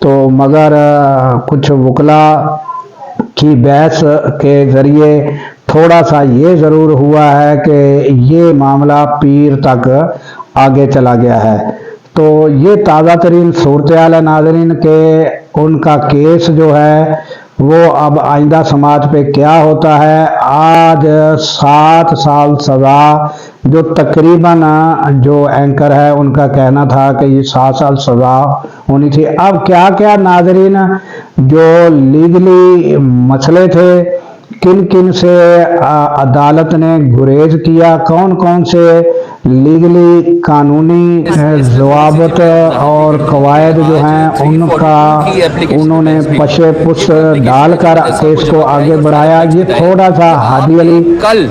تو مگر کچھ وکلا کی بحث کے ذریعے تھوڑا سا یہ ضرور ہوا ہے کہ یہ معاملہ پیر تک آگے چلا گیا ہے. تو یہ تازہ ترین صورتحال ہے ناظرین کہ ان کا کیس جو ہے وہ اب آئندہ سماج پہ کیا ہوتا ہے. آج 7 سال سزا جو تقریباً جو اینکر ہے ان کا کہنا تھا کہ یہ 7 سال سزا ہونی تھی. اب کیا کیا ناظرین جو لیگلی مسئلے تھے کن کن سے عدالت نے گریز کیا, کون کون سے لیگلی قانونی ضوابط اور قواعد جو ہیں ان کا انہوں نے پشے پس ڈال کر کیس کو آگے بڑھایا, یہ تھوڑا سا ہادی علی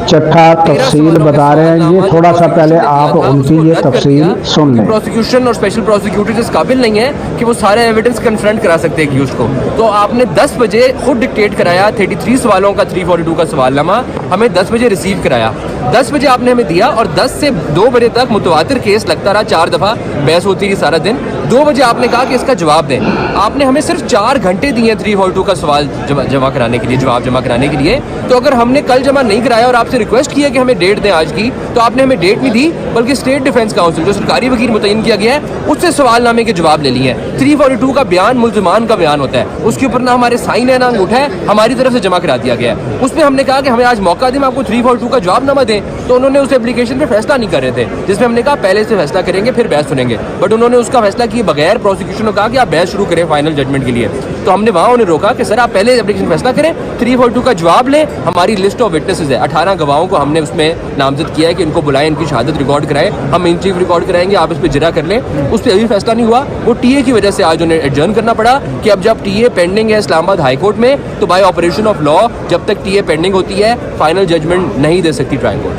چٹھا تفصیل بتا رہے ہیں. یہ تھوڑا سا پہلے آپ ان کی یہ تفصیل سن لیں. پروسیکیوشن اور اسپیشل پروسیکیوٹر اس قابل نہیں ہے کہ وہ سارے ایویڈنس کنفرنٹ کرا سکتے ہیں اکیوزڈ کو. تو آپ نے 10 بجے خود ڈکٹیٹ کرایا 33 سوالوں کا 342 کا سوال نامہ ہمیں 10 بجے ریسیو کرایا. 10 بجے آپ نے ہمیں دیا اور 10 سے 2 بجے تک متواتر کیس لگتا رہا, 4 دفعہ بحث ہوتی رہی سارا دن. 2 بجے آپ نے کہا کہ اس کا جواب دیں. آپ نے ہمیں صرف 4 گھنٹے دیے 342 کا سوال جمع کرانے کے لیے, جواب جمع کرانے کے لیے. تو اگر ہم نے کل جمع نہیں کرایا اور آپ سے ریکویسٹ کیا کہ ہمیں ڈیٹ دیں آج کی, تو آپ نے ہمیں ڈیٹ نہیں دی بلکہ اسٹیٹ ڈیفینس کاؤنسل جو سرکاری وکیل متعین کیا گیا ہے اس سے سوال نامے کے جواب لے لیے ہیں. 342 کا بیان ملزمان کا بیان ہوتا ہے, اس کے اوپر نہ ہمارے سائن ہے نہ انگوٹھا ہے, ہماری طرف سے جمع کرا دیا گیا ہے. اس میں ہم نے کہا کہ ہمیں آج موقع دیں, آپ کو 342 کا جواب نامہ دیں. تو انہوں نے اس اپلیکیشن پہ فیصلہ نہیں کر رہے تھے, جس میں ہم نے کہا پہلے سے فیصلہ کریں گے پھر بحث سنیں گے. بٹ انہوں نے اس کا فیصلہ کیے بغیر پروسیکیوشن کو کہا کہ آپ بحث شروع کریں فائنل ججمنٹ کے لیے. تو ہم نے وہاں انہیں روکا کہ سر آپ پہلے اپلیکیشن فیصلہ کریں, 342 کا جواب لیں. ہماری لسٹ آف وٹنسز ہے, 18 گواہوں کو ہم نے اس میں نامزد کیا ہے کہ ان کو بلائیں, ان کی شہادت ریکارڈ کرائیں, ہم ان چیف ریکارڈ کرائیں گے, آپ اس پہ جرا کر لیں. اس پہ ابھی فیصلہ نہیں ہوا. وہ ٹی اے کی وجہ سے آج انہیں ایڈجرن کرنا پڑا کہ اب جب ٹی اے پینڈنگ ہے اسلام آباد ہائی کورٹ میں, تو بائی آپریشن آف لا جب تک ٹی اے پینڈنگ ہوتی ہے فائنل ججمنٹ نہیں دے سکتی ٹرائل کورٹ.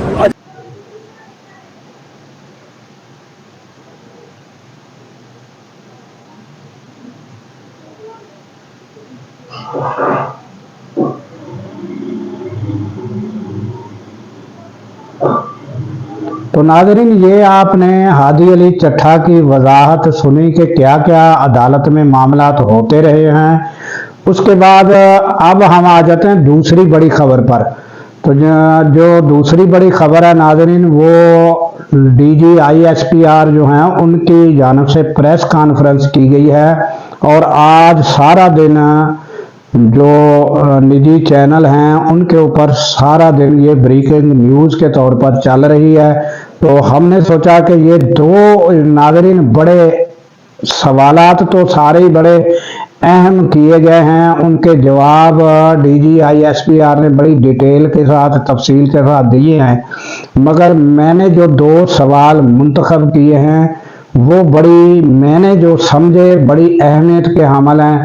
تو ناظرین یہ آپ نے ہادی علی چٹھا کی وضاحت سنی کہ کیا کیا عدالت میں معاملات ہوتے رہے ہیں. اس کے بعد اب ہم آ جاتے ہیں دوسری بڑی خبر پر. تو جو دوسری بڑی خبر ہے ناظرین وہ D G I S P R جو ہیں ان کی جانب سے پریس کانفرنس کی گئی ہے, اور آج سارا دن جو نجی چینل ہیں ان کے اوپر سارا دن یہ بریکنگ نیوز کے طور پر چل رہی ہے. تو ہم نے سوچا کہ یہ دو ناظرین بڑے سوالات تو سارے ہی بڑے اہم کیے گئے ہیں, ان کے جواب D G I S P R نے بڑی ڈیٹیل کے ساتھ تفصیل کے ساتھ دیے ہیں. مگر میں نے جو 2 سوال منتخب کیے ہیں وہ بڑی میں نے جو سمجھے بڑی اہمیت کے حامل ہیں,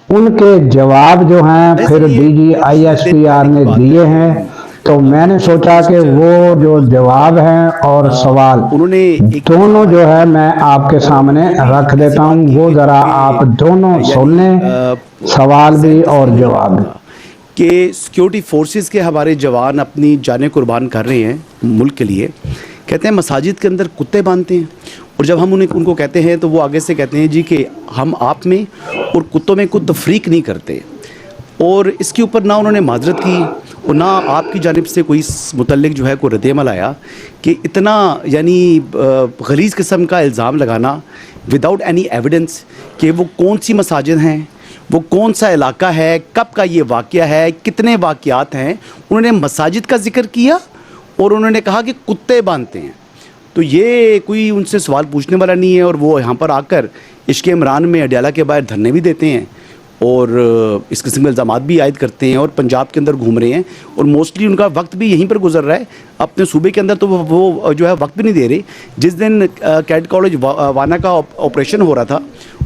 ان کے جواب جو ہیں پھر D G I S P R نے دیے ہیں. تو میں نے سوچا کہ وہ جو جواب ہیں اور سوال دونوں جو ہے میں آپ کے سامنے رکھ دیتا ہوں, وہ ذرا آپ دونوں سن لیں, سوال بھی اور جواب بھی. کہ سیکیورٹی فورسز کے ہمارے جوان اپنی جانیں قربان کر رہے ہیں ملک کے لیے. کہتے ہیں مساجد کے اندر کتے باندھتے ہیں, اور جب ہم ان کو کہتے ہیں تو وہ آگے سے کہتے ہیں جی کہ ہم آپ میں اور کتوں میں کوئی تفریق نہیں کرتے. اور اس کے اوپر نہ انہوں نے معذرت کی اور نہ آپ کی جانب سے کوئی متعلق جو ہے کوئی رد عمل آیا کہ اتنا یعنی غلیظ قسم کا الزام لگانا وداؤٹ اینی ایویڈنس کہ وہ کون سی مساجد ہیں, وہ کون سا علاقہ ہے, کب کا یہ واقعہ ہے, کتنے واقعات ہیں. انہوں نے مساجد کا ذکر کیا اور انہوں نے کہا کہ کتے باندھتے ہیں. تو یہ کوئی ان سے سوال پوچھنے والا نہیں ہے, اور وہ یہاں پر آ کر عشق عمران میں اڈیالہ کے باہر دھرنے بھی دیتے ہیں اور اس قسم کے الزامات بھی عائد کرتے ہیں, اور پنجاب کے اندر گھوم رہے ہیں, اور موسٹلی ان کا وقت بھی یہیں پر گزر رہا ہے. اپنے صوبے کے اندر تو وہ جو ہے وقت بھی نہیں دے رہے. جس دن کیڈ کالج وانا کا آپریشن ہو رہا تھا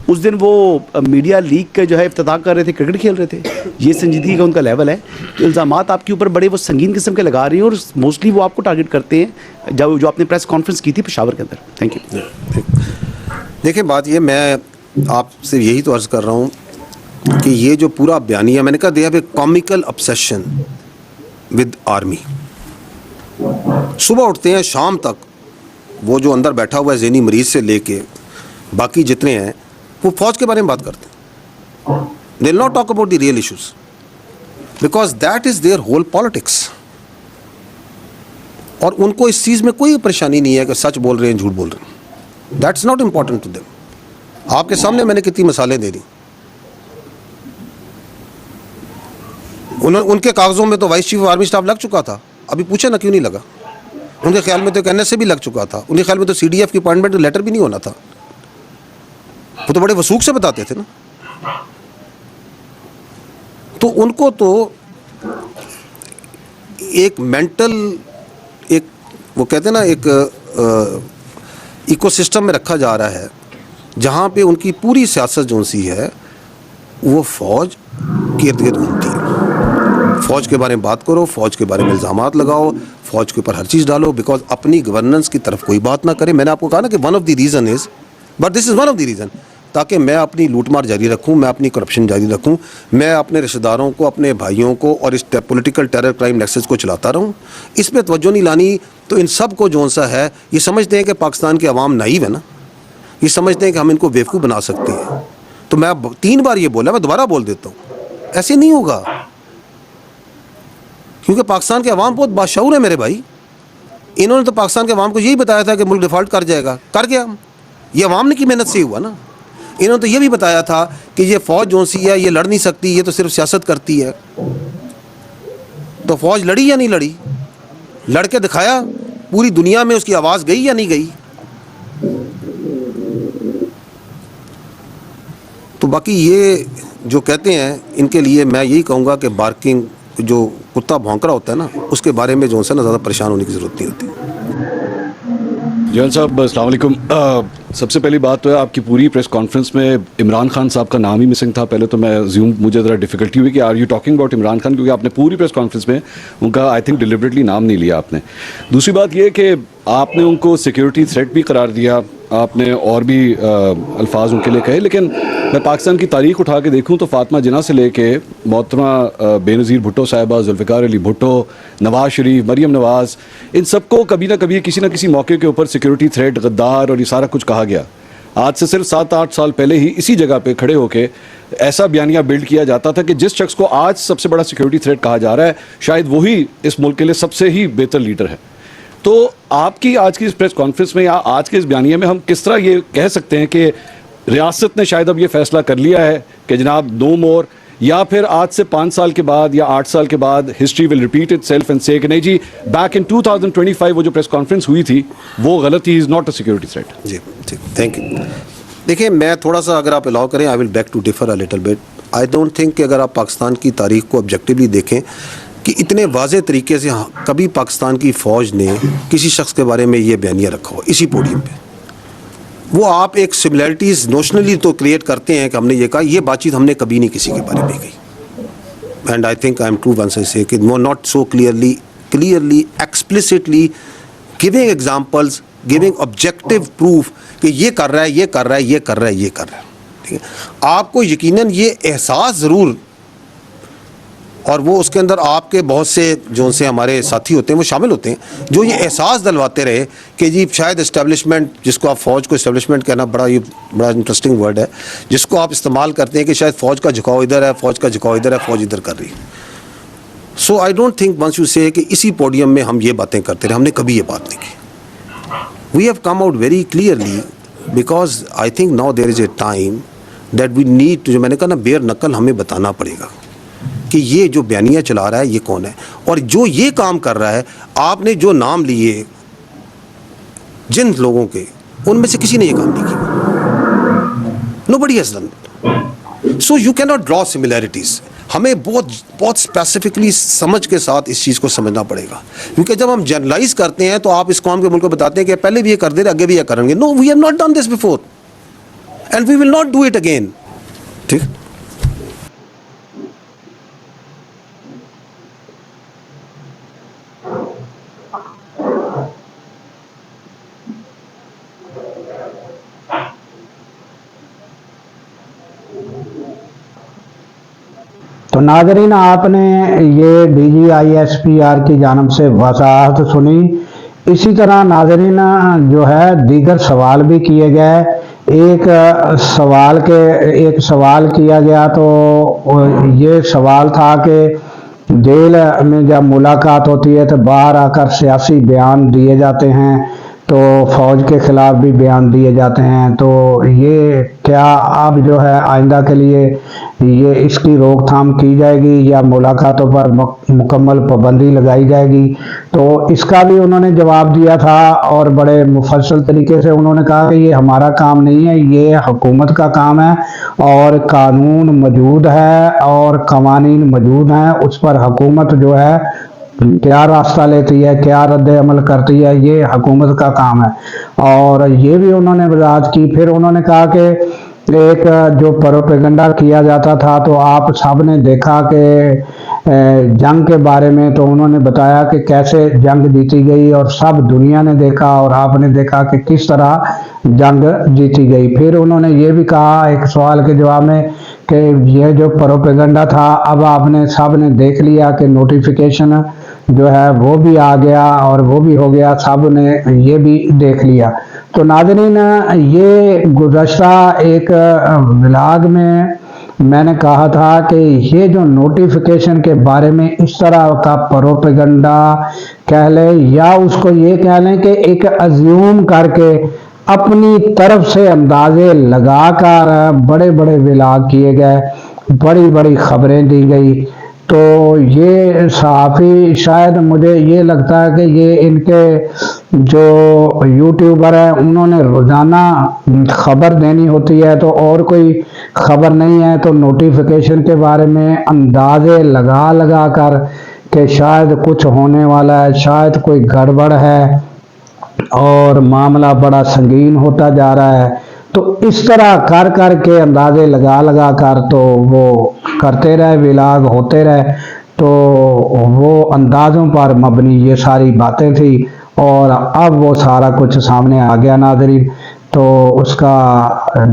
اس دن وہ میڈیا لیگ کا جو ہے افتتاح کر رہے تھے, کرکٹ کھیل رہے تھے. یہ سنجیدگی کا ان کا لیول ہے. الزامات آپ کے اوپر بڑے وہ سنگین قسم کے لگا رہے ہیں, اور موسٹلی وہ آپ کو ٹارگٹ کرتے ہیں جو آپ نے پریس کانفرنس کی تھی پشاور کے اندر. Thank you. دیکھیں بات یہ, میں آپ سے یہی تو عرض کر رہا ہوں کہ یہ جو پورا بیانیہ میں نے کہا they have a comical obsession with army. صبح اٹھتے ہیں شام تک وہ جو اندر بیٹھا ہوا ہے ذہنی مریض سے لے کے باقی جتنے ہیں وہ فوج کے بارے میں بات کرتے ہیں. They'll not talk about the real issues, because that is their whole politics. اور ان کو اس چیز میں کوئی پریشانی نہیں ہے کہ سچ بول رہے ہیں جھوٹ بول رہے ہیں. That's not important to them. آپ کے سامنے میں نے کتنی مثالیں دے دی. ان کے کاغذوں میں تو vice chief of army staff لگ چکا تھا, ابھی پوچھے نا کیوں نہیں لگا. ان کے خیال میں تو ایک NSA بھی لگ چکا تھا, ان کے خیال میں تو CDF کی اپوائنٹمنٹ لیٹر بھی نہیں ہونا تھا. وہ تو بڑے وثوق سے بتاتے تھے نا. تو ان کو تو ایک مینٹل, ایک وہ کہتے ہیں نا ایک ایکو سسٹم میں رکھا جا رہا ہے جہاں پہ ان کی پوری سیاست جو سی ہے وہ فوج کے ارد گرد گھومتی ہے. فوج کے بارے میں بات کرو, فوج کے بارے میں الزامات لگاؤ, فوج کے اوپر ہر چیز ڈالو, بیکاز اپنی گورننس کی طرف کوئی بات نہ کرے. میں نے آپ کو کہا نا کہ one of the reason is, but this is one of the reason, تاکہ میں اپنی لوٹ مار جاری رکھوں, میں اپنی کرپشن جاری رکھوں, میں اپنے رشتہ داروں کو, اپنے بھائیوں کو اور اس پولیٹیکل ٹیرر کرائم نیکسس کو چلاتا رہوں. اس پہ توجہ نہیں لانی. تو ان سب کو جو سا ہے یہ سمجھتے ہیں کہ پاکستان کے عوام نائیو ہے نا, یہ سمجھتے ہیں کہ ہم ان کو بیوقوف بنا سکتے ہیں. تو میں 3 بار یہ بولا, میں دوبارہ بول دیتا ہوں, ایسے نہیں ہوگا. کیونکہ پاکستان کے عوام بہت باشعور ہے میرے بھائی. انہوں نے تو پاکستان کے عوام کو یہی بتایا تھا کہ ملک ڈیفالٹ کر جائے گا, کر گیا. یہ عوام نے کی محنت سے ہوا نا. انہوں نے تو یہ بھی بتایا تھا کہ یہ فوج جو سی ہے یہ لڑ نہیں سکتی, یہ تو صرف سیاست کرتی ہے. تو فوج لڑی یا نہیں لڑی؟ لڑ کے دکھایا. پوری دنیا میں اس کی آواز گئی یا نہیں گئی؟ تو باقی یہ جو کہتے ہیں ان کے لیے میں یہی کہوں گا کہ بارکنگ, جو کتا بھونک رہا ہوتا ہے نا, اس کے بارے میں جو ہے نا زیادہ پریشان ہونے کی ضرورت نہیں ہوتی. جوہل صاحب السلام علیکم. سب سے پہلی بات تو ہے آپ کی پوری پریس کانفرنس میں عمران خان صاحب کا نام ہی مسنگ تھا. پہلے تو میں مجھے ذرا ڈیفیکلٹی ہوئی کہ are you talking about Imran Khan, کیونکہ آپ نے پوری پریس کانفرنس میں ان کا آئی تھنک ڈیلیبریٹلی نام نہیں لیا آپ نے. دوسری بات یہ کہ آپ نے ان کو سیکیورٹی تھریٹ بھی قرار دیا, آپ نے اور بھی الفاظ ان کے لیے کہے, لیکن میں پاکستان کی تاریخ اٹھا کے دیکھوں تو فاطمہ جناح سے لے کے محترمہ بے نظیر بھٹو صاحبہ, ذوالفقار علی بھٹو, نواز شریف, مریم نواز, ان سب کو کبھی نہ کبھی کسی نہ کسی موقع کے اوپر سیکیورٹی تھریٹ, غدار اور یہ سارا کچھ کہا گیا. آج سے صرف 7-8 سال پہلے ہی اسی جگہ پہ کھڑے ہو کے ایسا بیانیہ بلڈ کیا جاتا تھا کہ جس شخص کو آج سب سے بڑا سیکیورٹی تھریٹ کہا جا رہا ہے شاید وہی اس ملک کے لیے سب سے ہی بہتر لیڈر ہے. تو آپ کی آج کی اس پریس کانفرنس میں یا آج کے اس بیانیے میں ہم کس طرح یہ کہہ سکتے ہیں کہ ریاست نے شاید اب یہ فیصلہ کر لیا ہے کہ جناب نو مور, یا پھر آج سے 5 سال کے بعد یا 8 سال کے بعد history will repeat it self and سے کہ نہیں جی بیک ان 2025 وہ جو پریس کانفرنس ہوئی تھی وہ غلط تھی, is not a security threat. جی ٹھیک, تھینک یو. دیکھیں میں تھوڑا سا اگر آپ الاؤ کریں, I will beg to differ a little bit. I don't think کہ اگر آپ پاکستان کی تاریخ کو آبجیکٹیولی دیکھیں کہ اتنے واضح طریقے سے کبھی پاکستان کی فوج نے کسی شخص کے بارے میں یہ بیانیہ رکھا ہو اسی پوڈیم پہ. وہ آپ ایک سملیرٹیز نوشنلی تو کریٹ کرتے ہیں کہ ہم نے یہ کہا, یہ بات چیت ہم نے کبھی نہیں کسی کے بارے میں کہی. And I think I am true once I say کہ not so clearly explicitly giving examples, giving objective proof کہ یہ کر رہا ہے, یہ کر رہا ہے, یہ کر رہا ہے, یہ کر رہا ہے. ٹھیک ہے, آپ کو یقیناً یہ احساس ضرور, اور وہ اس کے اندر آپ کے بہت سے جو سے ہمارے ساتھی ہوتے ہیں وہ شامل ہوتے ہیں جو یہ احساس دلواتے رہے کہ جی شاید اسٹیبلشمنٹ, جس کو آپ فوج کو اسٹیبلشمنٹ کہنا بڑا انٹرسٹنگ ورڈ ہے, جس کو آپ استعمال کرتے ہیں کہ شاید فوج کا جھکاؤ ادھر ہے, فوج کا جھکاؤ ادھر ہے, فوج ادھر کر رہی ہے. So I don't think once you say کہ اسی پوڈیم میں ہم یہ باتیں کرتے رہے, ہم نے کبھی یہ بات نہیں کی. We have come out very clearly because I think now there is a time that we need to, جو میں نے کہا نا بیئر نقل, ہمیں بتانا پڑے گا کہ یہ جو بیانیہ چلا رہا ہے یہ کون ہے, اور جو یہ کام کر رہا ہے. آپ نے جو نام لیے جن لوگوں کے, ان میں سے کسی نے یہ کام نہیں کیا. Nobody has done it. So you cannot draw similarities. ہمیں بہت اسپیسیفکلی سمجھ کے ساتھ اس چیز کو سمجھنا پڑے گا, کیونکہ جب ہم جرنلائز کرتے ہیں تو آپ اس قوم کے ملک کو بتاتے ہیں کہ پہلے بھی یہ کر دے رہے, آگے بھی یہ کریں گے. No, we have not done this before and we will not do it again. ٹھیک. تو ناظرین, آپ نے یہ DGISPR کی جانب سے وضاحت سنی. اسی طرح ناظرین جو ہے دیگر سوال بھی کیے گئے. ایک سوال کیا گیا تو یہ سوال تھا کہ جیل میں جب ملاقات ہوتی ہے تو باہر آ کر سیاسی بیان دیے جاتے ہیں تو فوج کے خلاف بھی بیان دیے جاتے ہیں، تو یہ کیا اب جو ہے آئندہ کے لیے یہ اس کی روک تھام کی جائے گی یا ملاقاتوں پر مکمل پابندی لگائی جائے گی؟ تو اس کا بھی انہوں نے جواب دیا تھا اور بڑے مفصل طریقے سے انہوں نے کہا کہ یہ ہمارا کام نہیں ہے، یہ حکومت کا کام ہے اور قانون موجود ہے اور قوانین موجود ہیں، اس پر حکومت جو ہے کیا راستہ لیتی ہے، کیا رد عمل کرتی ہے، یہ حکومت کا کام ہے۔ اور یہ بھی انہوں نے وضاحت کی۔ پھر انہوں نے کہا کہ ایک جو پروپیگنڈا کیا جاتا تھا تو آپ سب نے دیکھا کہ جنگ کے بارے میں، تو انہوں نے بتایا کہ کیسے جنگ جیتی گئی اور سب دنیا نے دیکھا اور آپ نے دیکھا کہ کس طرح جنگ جیتی گئی۔ پھر انہوں نے یہ بھی کہا ایک سوال کے جواب میں کہ یہ جو پروپیگنڈا تھا اب آپ نے سب نے دیکھ لیا کہ نوٹیفیکیشن جو ہے وہ بھی آ گیا اور وہ بھی ہو گیا، سب نے یہ بھی دیکھ لیا۔ تو ناظرین، یہ گزشتہ ایک ولاگ میں نے کہا تھا کہ یہ جو نوٹیفیکیشن کے بارے میں اس طرح کا پروپیگنڈا کہہ لیں یا اس کو یہ کہہ لیں کہ ایک ازیوم کر کے اپنی طرف سے اندازے لگا کر بڑے بڑے ولاگ کیے گئے، بڑی بڑی خبریں دی گئی، تو یہ صحافی شاید مجھے یہ لگتا ہے کہ یہ ان کے جو یوٹیوبر ہیں انہوں نے روزانہ خبر دینی ہوتی ہے تو اور کوئی خبر نہیں ہے، تو نوٹیفیکیشن کے بارے میں اندازے لگا کر کہ شاید کچھ ہونے والا ہے، شاید کوئی گڑبڑ ہے اور معاملہ بڑا سنگین ہوتا جا رہا ہے، تو اس طرح کر کے اندازے لگا کر تو وہ کرتے رہے، ولاگ ہوتے رہے، تو وہ اندازوں پر مبنی یہ ساری باتیں تھی اور اب وہ سارا کچھ سامنے آ گیا ناظرین۔ تو اس کا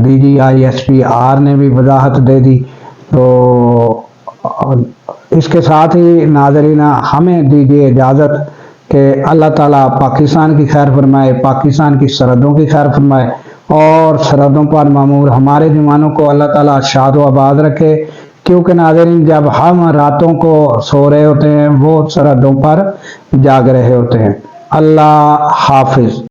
DGISP نے بھی وضاحت دے دی۔ تو اس کے ساتھ ہی ناظرین ہمیں دیجیے اجازت کہ اللہ تعالیٰ پاکستان کی خیر فرمائے، پاکستان کی سرحدوں کی خیر فرمائے اور سرحدوں پر معمور ہمارے جوانوں کو اللہ تعالیٰ شاد و آباد رکھے، کیونکہ ناظرین جب ہم راتوں کو سو رہے ہوتے ہیں وہ سرحدوں پر جاگ رہے ہوتے ہیں۔ اللہ حافظ۔